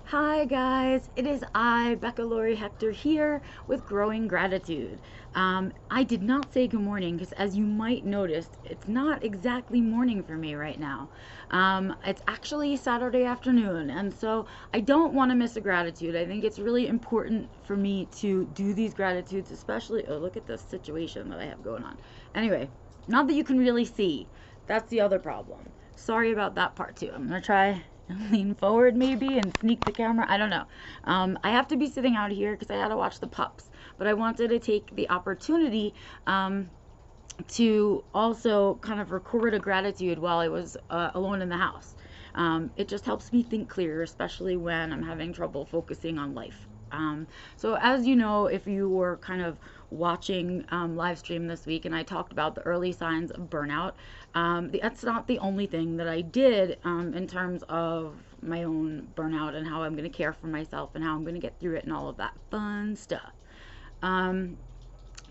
Hi guys, it is I, Becca Lori Hector here with Growing Gratitude. I did not say good morning because as you might notice, it's not exactly morning for me right now. It's actually Saturday afternoon, and so I don't want to miss a gratitude. I think it's really important for me to do these gratitudes, especially, oh, look at this situation that I have going on. Anyway, not that you can really see. That's the other problem. Sorry about that part too. I'm gonna try and lean forward maybe and sneak the camera. I don't know. I have to be sitting out here because I had to watch the pups, but I wanted to take the opportunity to also kind of record a gratitude while I was alone in the house. It just helps me think clearer, especially when I'm having trouble focusing on life. So as you know, if you were kind of watching live stream this week, and I talked about the early signs of burnout, that's not the only thing that I did in terms of my own burnout and how I'm going to care for myself and how I'm going to get through it and all of that fun stuff. Um,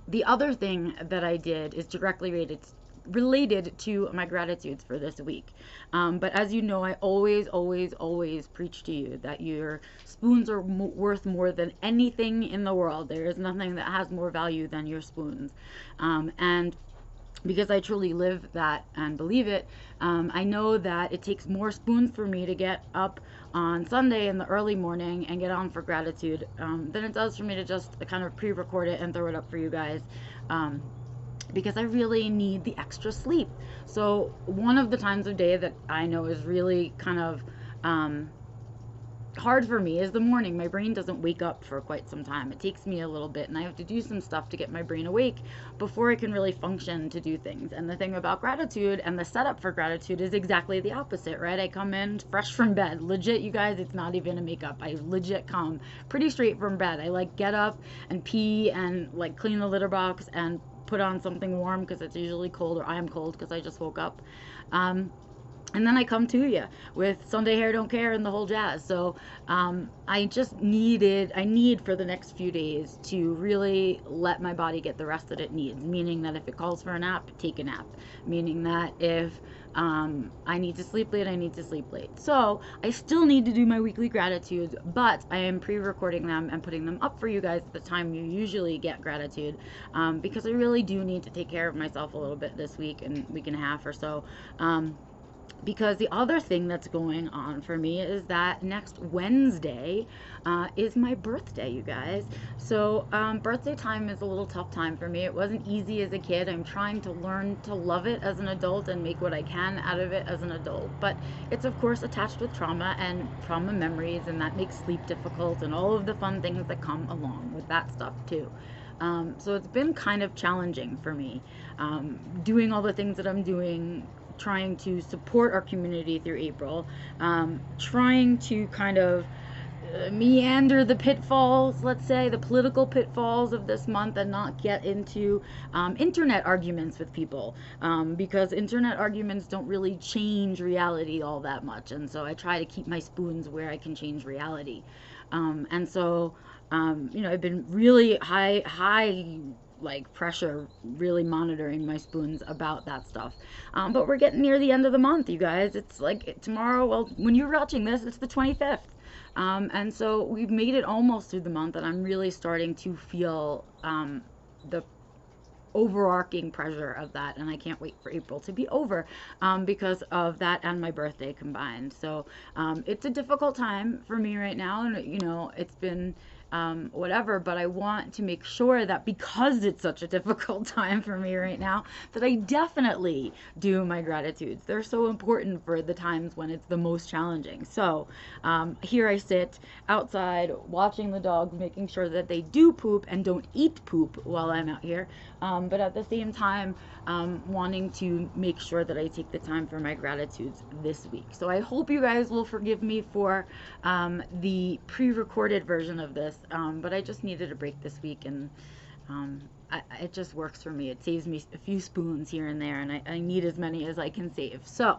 the other thing that I did is directly related to my gratitudes for this week. But as you know, I always preach to you that your spoons are worth more than anything in the world. There is nothing that has more value than your spoons. And because I truly live that and believe it, I know that it takes more spoons for me to get up on Sunday in the early morning and get on for gratitude than it does for me to just kind of pre-record it and throw it up for you guys. Because I really need the extra sleep. So one of the times of day that I know is really kind of hard for me is the morning. My brain doesn't wake up for quite some time. It takes me a little bit, and I have to do some stuff to get my brain awake before I can really function to do things. And the thing about gratitude and the setup for gratitude is exactly the opposite, right? I come in fresh from bed. Legit, you guys, it's not even a makeup. I legit come pretty straight from bed. I like get up and pee and like clean the litter box and put on something warm because it's usually cold, or I am cold because I just woke up. And then I come to you with Sunday Hair Don't Care and the whole jazz. So I need for the next few days to really let my body get the rest that it needs. Meaning that if it calls for a nap, take a nap. Meaning that if I need to sleep late, I need to sleep late. So I still need to do my weekly gratitudes, but I am pre-recording them and putting them up for you guys at the time you usually get gratitude, because I really do need to take care of myself a little bit this week and week and a half or so. Because the other thing that's going on for me is that next Wednesday is my birthday, you guys. So birthday time is a little tough time for me. It wasn't easy as a kid. I'm trying to learn to love it as an adult and make what I can out of it as an adult. But it's of course attached with trauma and trauma memories, and that makes sleep difficult and all of the fun things that come along with that stuff too. So it's been kind of challenging for me, doing all the things that I'm doing, trying to support our community through April, trying to kind of meander the pitfalls, let's say, the political pitfalls of this month and not get into internet arguments with people, because internet arguments don't really change reality all that much. And so I try to keep my spoons where I can change reality. And so, I've been really high like pressure, really monitoring my spoons about that stuff. But we're getting near the end of the month, you guys. It's like tomorrow, well, when you're watching this, it's the 25th. And so we've made it almost through the month, and I'm really starting to feel the overarching pressure of that, and I can't wait for April to be over, because of that and my birthday combined. So it's a difficult time for me right now, and it's been whatever, but I want to make sure that because it's such a difficult time for me right now, that I definitely do my gratitudes. They're so important for the times when it's the most challenging. So here I sit outside watching the dogs, making sure that they do poop and don't eat poop while I'm out here, but at the same time wanting to make sure that I take the time for my gratitudes this week. So I hope you guys will forgive me for the pre-recorded version of this, but I just needed a break this week, and it just works for me. It saves me a few spoons here and there, and I need as many as I can save. So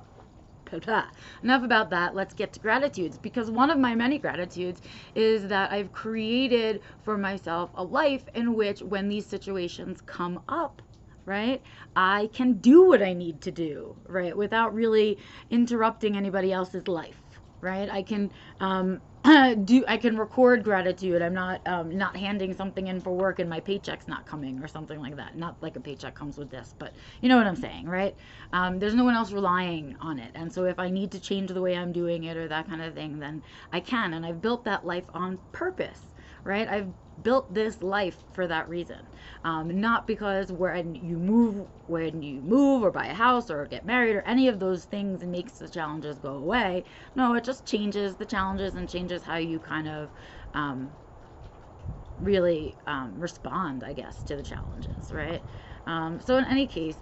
enough about that. Let's get to gratitudes, because one of my many gratitudes is that I've created for myself a life in which when these situations come up, right, I can do what I need to do, right, without really interrupting anybody else's life, right? I can I can record gratitude. I'm not handing something in for work and my paycheck's not coming or something like that. Not like a paycheck comes with this, but you know what I'm saying, right? There's no one else relying on it, and so if I need to change the way I'm doing it or that kind of thing, then I can. And I've built that life on purpose, right? I've built this life for that reason. Not because when you move or buy a house or get married or any of those things makes the challenges go away. No, it just changes the challenges and changes how you kind of um, really respond, I guess, to the challenges, right? So in any case,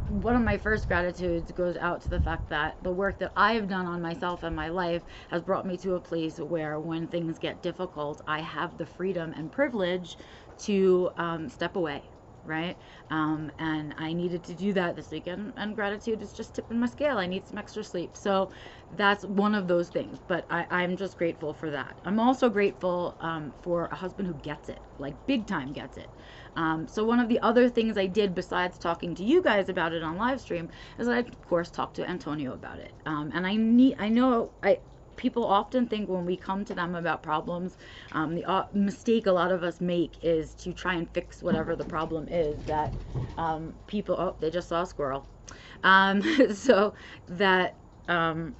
one of my first gratitudes goes out to the fact that the work that I have done on myself and my life has brought me to a place where when things get difficult, I have the freedom and privilege to step away, right? And I needed to do that this weekend, and gratitude is just tipping my scale. I need some extra sleep. So that's one of those things, but I'm just grateful for that. I'm also grateful for a husband who gets it, like big time gets it. So one of the other things I did besides talking to you guys about it on live stream is I, of course, talked to Antonio about it. And I know people often think when we come to them about problems, the mistake a lot of us make is to try and fix whatever the problem is that people, oh, they just saw a squirrel. So that, what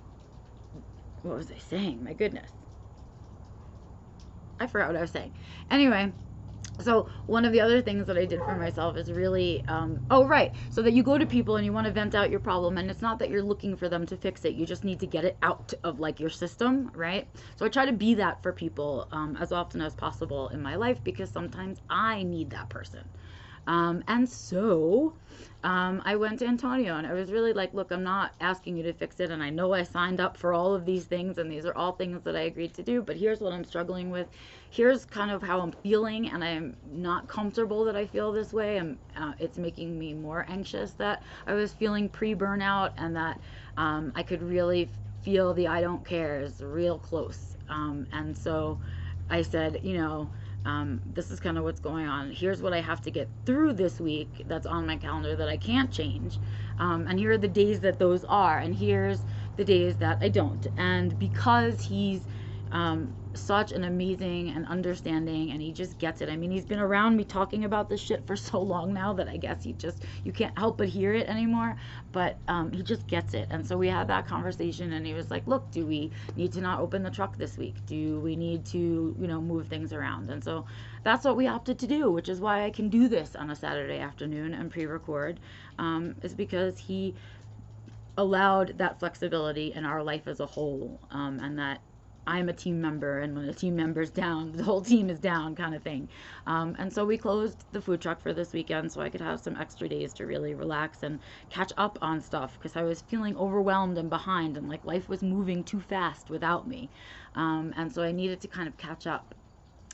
was I saying? My goodness. I forgot what I was saying. Anyway, so one of the other things that I did for myself is really, oh, right. So that you go to people and you want to vent out your problem, and it's not that you're looking for them to fix it. You just need to get it out of like your system, right? So I try to be that for people as often as possible in my life, because sometimes I need that person. And so I went to Antonio and I was really like, look, I'm not asking you to fix it. And I know I signed up for all of these things and these are all things that I agreed to do, but here's what I'm struggling with. Here's kind of how I'm feeling, and I'm not comfortable that I feel this way. It's making me more anxious that I was feeling pre-burnout, and that I could really feel the I don't cares real close. And so I said, this is kind of what's going on. Here's what I have to get through this week that's on my calendar that I can't change. And here are the days that those are. And here's the days that I don't. And because he's such an amazing and understanding, and he just gets it. I mean, he's been around me talking about this shit for so long now that I guess you can't help but hear it anymore. But he just gets it. And so we had that conversation, and he was like, look, do we need to not open the truck this week? Do we need to, move things around? And so that's what we opted to do, which is why I can do this on a Saturday afternoon and pre-record, is because he allowed that flexibility in our life as a whole, and that I'm a team member, and when a team member's down, the whole team is down, kind of thing. And so we closed the food truck for this weekend so I could have some extra days to really relax and catch up on stuff, because I was feeling overwhelmed and behind, and like life was moving too fast without me. And so I needed to kind of catch up.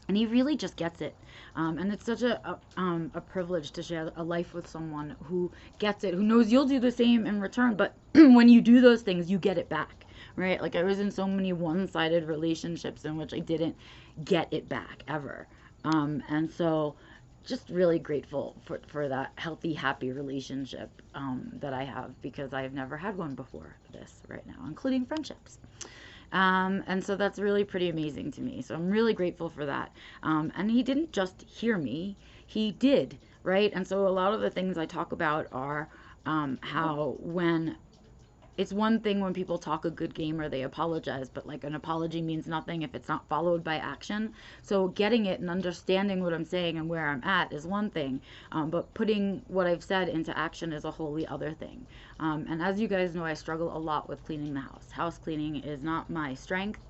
And he really just gets it. And it's such a privilege to share a life with someone who gets it, who knows you'll do the same in return. But when you do those things, you get it back, right? Like I was in so many one-sided relationships in which I didn't get it back ever. And so just really grateful for that healthy, happy relationship that I have, because I've never had one before this right now, including friendships. And so that's really pretty amazing to me. So I'm really grateful for that. And he didn't just hear me, he did, right? And so a lot of the things I talk about are how when it's one thing when people talk a good game or they apologize, but like an apology means nothing if it's not followed by action. So getting it and understanding what I'm saying and where I'm at is one thing, but putting what I've said into action is a wholly other thing. And as you guys know, I struggle a lot with cleaning the house. House cleaning is not my strength.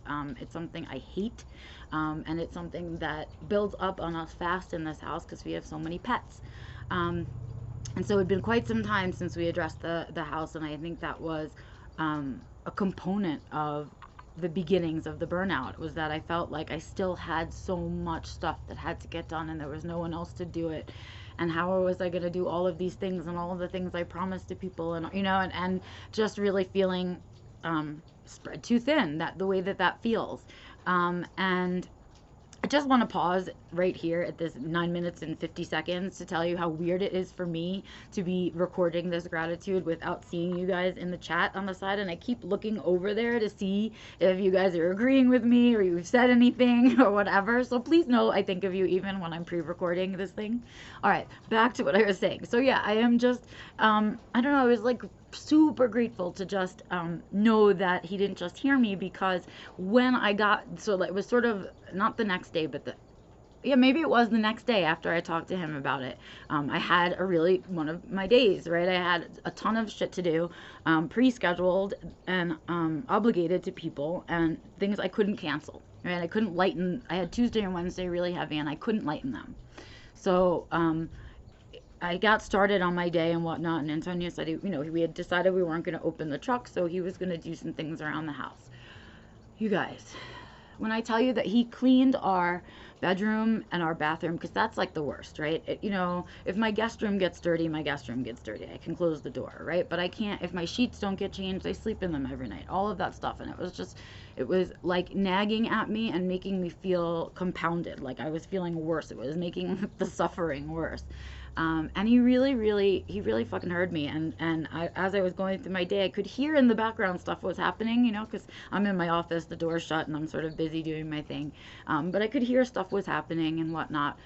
It's something I hate, and it's something that builds up on us fast in this house because we have so many pets. And so it had been quite some time since we addressed the house, and I think that was a component of the beginnings of the burnout, was that I felt like I still had so much stuff that had to get done, and there was no one else to do it. And how was I going to do all of these things and all of the things I promised to people, and and just really feeling spread too thin, that the way that feels. And I just want to pause right here at this 9 minutes and 50 seconds to tell you how weird it is for me to be recording this gratitude without seeing you guys in the chat on the side. And I keep looking over there to see if you guys are agreeing with me or you've said anything or whatever. So please know I think of you even when I'm pre-recording this thing. All right, back to what I was saying. So yeah, I am just, I don't know, I was like super grateful to just know that he didn't just hear me, because when I got, so it was sort of not the next day, but yeah, maybe it was the next day after I talked to him about it. I had one of my days, right? I had a ton of shit to do, pre-scheduled and obligated to people and things I couldn't cancel, right? I couldn't lighten. I had Tuesday and Wednesday really heavy and I couldn't lighten them. So I got started on my day and whatnot, and Antonio said, we had decided we weren't going to open the truck, so he was going to do some things around the house. You guys, when I tell you that he cleaned our bedroom and our bathroom, because that's like the worst, right? If my guest room gets dirty, my guest room gets dirty. I can close the door, right? But I can't, if my sheets don't get changed, I sleep in them every night, all of that stuff. And it was like nagging at me and making me feel compounded, like I was feeling worse. It was making the suffering worse. And he really fucking heard me. And as I was going through my day, I could hear in the background stuff was happening, because I'm in my office, the door's shut, and I'm sort of busy doing my thing. But I could hear stuff was happening and whatnot.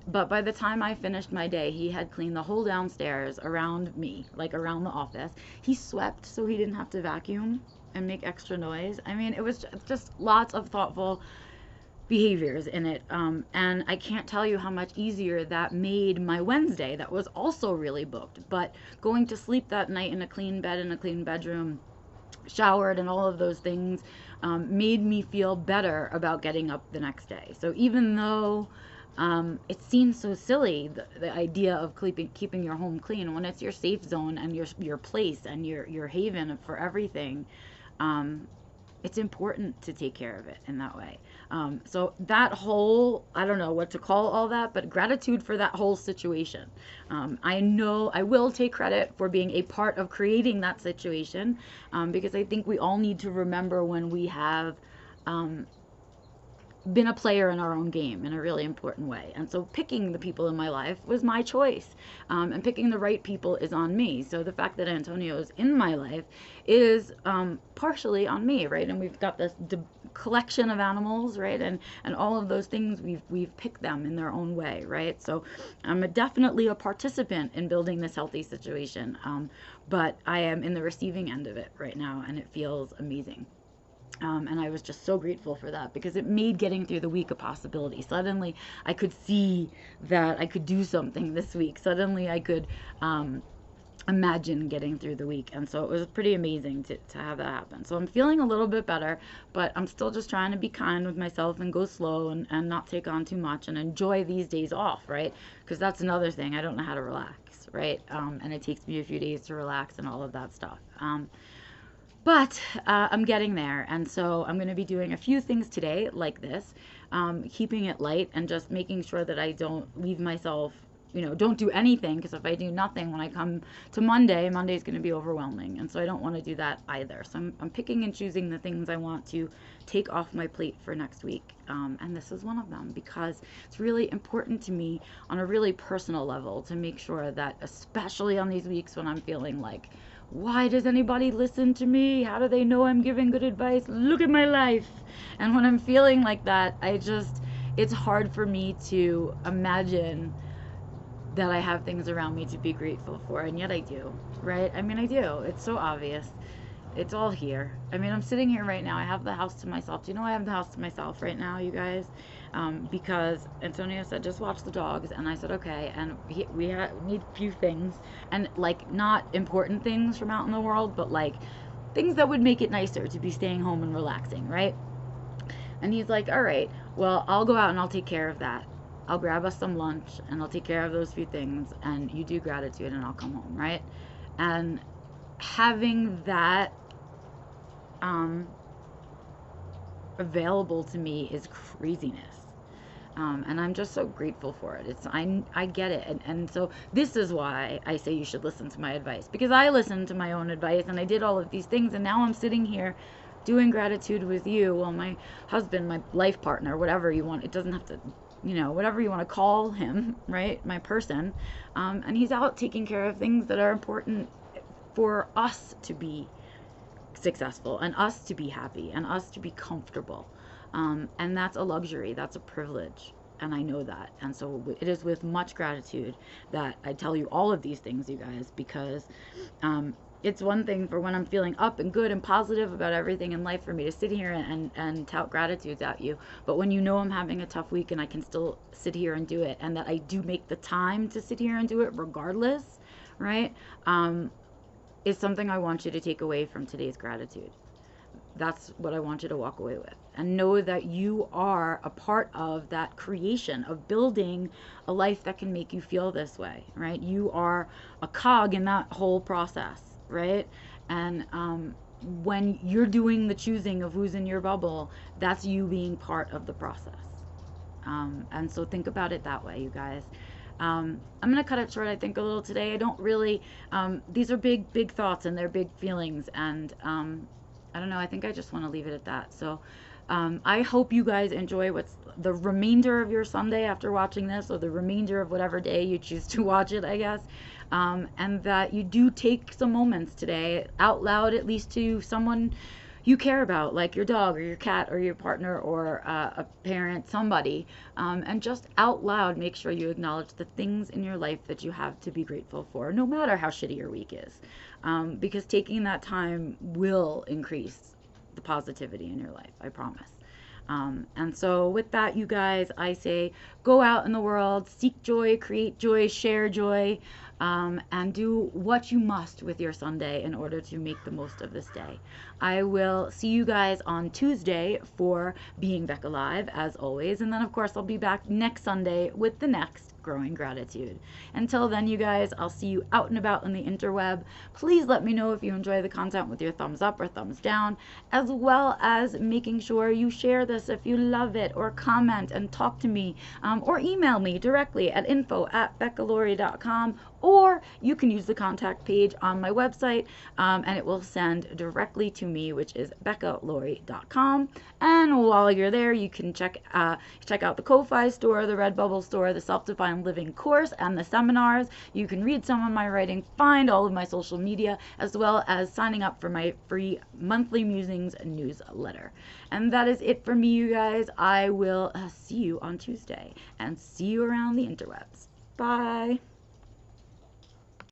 But by the time I finished my day, he had cleaned the whole downstairs around me, like around the office. He swept so he didn't have to vacuum and make extra noise. I mean, it was just lots of thoughtful behaviors in it, and I can't tell you how much easier that made my Wednesday that was also really booked. But going to sleep that night in a clean bed, in a clean bedroom, showered, and all of those things made me feel better about getting up the next day. So even though it seems so silly, the idea of keeping your home clean when it's your safe zone and your place and your haven for everything, it's important to take care of it in that way. So that whole, I don't know what to call all that, but gratitude for that whole situation. I know I will take credit for being a part of creating that situation, because I think we all need to remember when we have been a player in our own game in a really important way. And so picking the people in my life was my choice, and picking the right people is on me. So the fact that Antonio is in my life is partially on me, right? And we've got this collection of animals, right? And all of those things, we've picked them in their own way, right? So I'm definitely a participant in building this healthy situation, but I am in the receiving end of it right now, and it feels amazing. And I was just so grateful for that, because it made getting through the week a possibility. Suddenly I could see that I could do something this week. Suddenly I could imagine getting through the week. And so it was pretty amazing to have that happen. So I'm feeling a little bit better, but I'm still just trying to be kind with myself and go slow and not take on too much and enjoy these days off, right? Because that's another thing. I don't know how to relax, right? And it takes me a few days to relax and all of that stuff. But I'm getting there, and so I'm going to be doing a few things today like this, keeping it light and just making sure that I don't leave myself, don't do anything, because if I do nothing when I come to Monday's going to be overwhelming, and so I don't want to do that either. So I'm picking and choosing the things I want to take off my plate for next week, and this is one of them, because it's really important to me on a really personal level to make sure that, especially on these weeks when I'm feeling like, why does anybody listen to me? How do they know I'm giving good advice? Look at my life. And when I'm feeling like that, it's hard for me to imagine that I have things around me to be grateful for. And yet I do, right? I mean, I do. It's so obvious. It's all here. I mean, I'm sitting here right now. I have the house to myself. Do you know I have the house to myself right now, you guys? Because Antonio said, just watch the dogs. And I said, okay. And we need a few things. And, like, not important things from out in the world, but, like, things that would make it nicer to be staying home and relaxing, right? And he's like, all right, well, I'll go out and I'll take care of that. I'll grab us some lunch and I'll take care of those few things. And you do gratitude and I'll come home, right? And having that available to me is craziness, and I'm just so grateful for it. I get it, and so this is why I say you should listen to my advice, because I listened to my own advice and I did all of these things, and now I'm sitting here doing gratitude with you, well, my husband, my life partner, whatever you want, it doesn't have to, whatever you want to call him, right? My person. And he's out taking care of things that are important for us to be successful and us to be happy and us to be comfortable. And that's a luxury, that's a privilege. And I know that. And so it is with much gratitude that I tell you all of these things, you guys, because it's one thing for when I'm feeling up and good and positive about everything in life for me to sit here and tout gratitudes at you. But when I'm having a tough week and I can still sit here and do it, and that I do make the time to sit here and do it regardless, right? Is something I want you to take away from today's gratitude. That's what I want you to walk away with. And know that you are a part of that creation of building a life that can make you feel this way, right? You are a cog in that whole process, right? And when you're doing the choosing of who's in your bubble, that's you being part of the process. And so think about it that way, you guys. I'm going to cut it short, I think, a little today. I don't really, these are big, big thoughts and they're big feelings. And I don't know, I think I just want to leave it at that. So I hope you guys enjoy what's the remainder of your Sunday after watching this, or the remainder of whatever day you choose to watch it, I guess. And that you do take some moments today out loud, at least to someone you care about, like your dog or your cat or your partner or a parent, somebody, and just out loud make sure you acknowledge the things in your life that you have to be grateful for, no matter how shitty your week is, because taking that time will increase the positivity in your life, I promise. And so with that, you guys, I say go out in the world, seek joy, create joy, share joy, and do what you must with your Sunday in order to make the most of this day. I will see you guys on Tuesday for Being Back Alive, as always. And then, of course, I'll be back next Sunday with the next Growing Gratitude. Until then, you guys, I'll see you out and about on the interweb. Please let me know if you enjoy the content with your thumbs up or thumbs down, as well as making sure you share this if you love it, or comment and talk to me, or email me directly at info@beccalaurie.com, or you can use the contact page on my website, and it will send directly to me, which is beccalaurie.com. And while you're there, you can check out the Ko-Fi store, the Redbubble store, the Self-Defined Living course, and the seminars. You can read some of my writing, find all of my social media, as well as signing up for my free monthly Musings newsletter. And that is it for me, you guys. I will see you on Tuesday, and see you around the interwebs. Bye.